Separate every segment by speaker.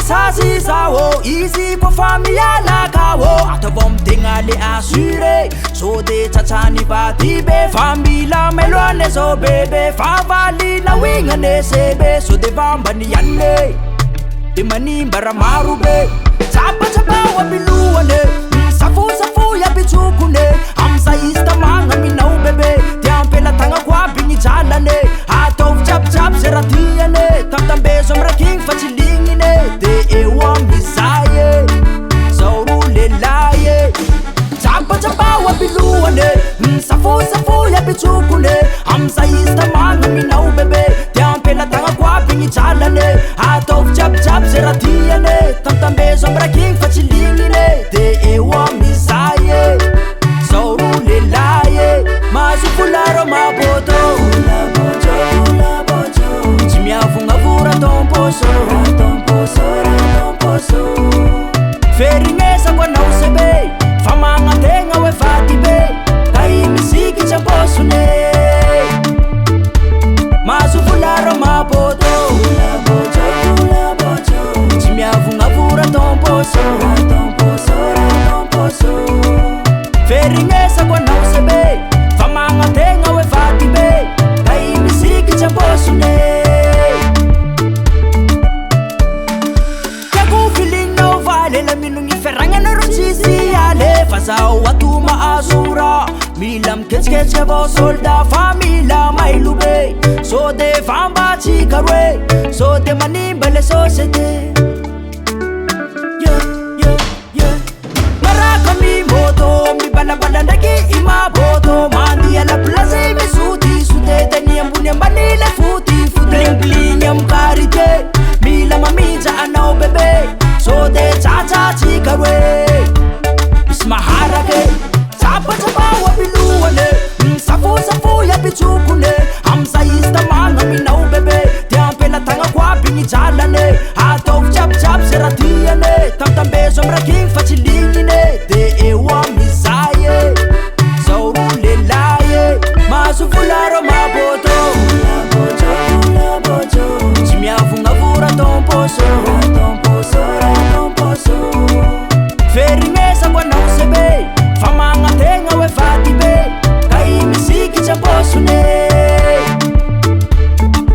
Speaker 1: sasi sao easy kwa familia la kawo atobom tingale asure so de tachani batibe famila melwane so bebe favali na winga ne sebe so de bamba ni yanne de mani baramaru be chapa chapa wa biluwane safu safu ya bichukune amsa istamanga minau bebe tiampela tanga kwa bingi chalane atov chap chap seratiane tam beso mraking fachilingine de ewa misaye saurule laye chapa chapa wa biluwane safu safu ya bichukune amsa istamanga minau bebe tiampela tanga kwa bingi chalane atov chap chap seratiane tam beso mraking fachilingine de ewa misaye saurule laye masufularo maboto Ferinesa kwa na usebe famanga tenga we fatibe kai misiki cha bosune masufularo maboto chimia vunga vura tomposo Ferinesa kwa na usebe famanga tenga we fatibe kai misiki cha bosune Fasao watuma asura milam ketske bo solda famila mailube so de famba chikarwe so de manimbele societe maraka mi moto mi bala bala ndaki ima boto mandi ala plaza mi suti sute tani ambune banile futi bling bling yam karite mila mamija anao bebe so de cha cha chikarwe maharage chapa chapa wa biluwane safu safu ya bichukune amsa istamanga minau bebe tiampela tanga kwa bingi chalane atov chap chap seratiane tam beso mraking fachilingine de ewa misaye saurule laye masufularo maboto chimia vunga vura tomposo Ferinesa kwa na usebe famanga tenga we fatibe kai misiki cha bosune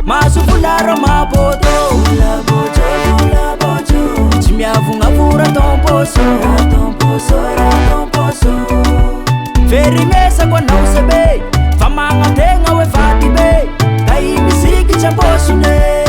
Speaker 1: masufularo maboto chimia vunga vura tomposo Ferinesa kwa na usebe famanga tenga we fatibe kai misiki cha bosune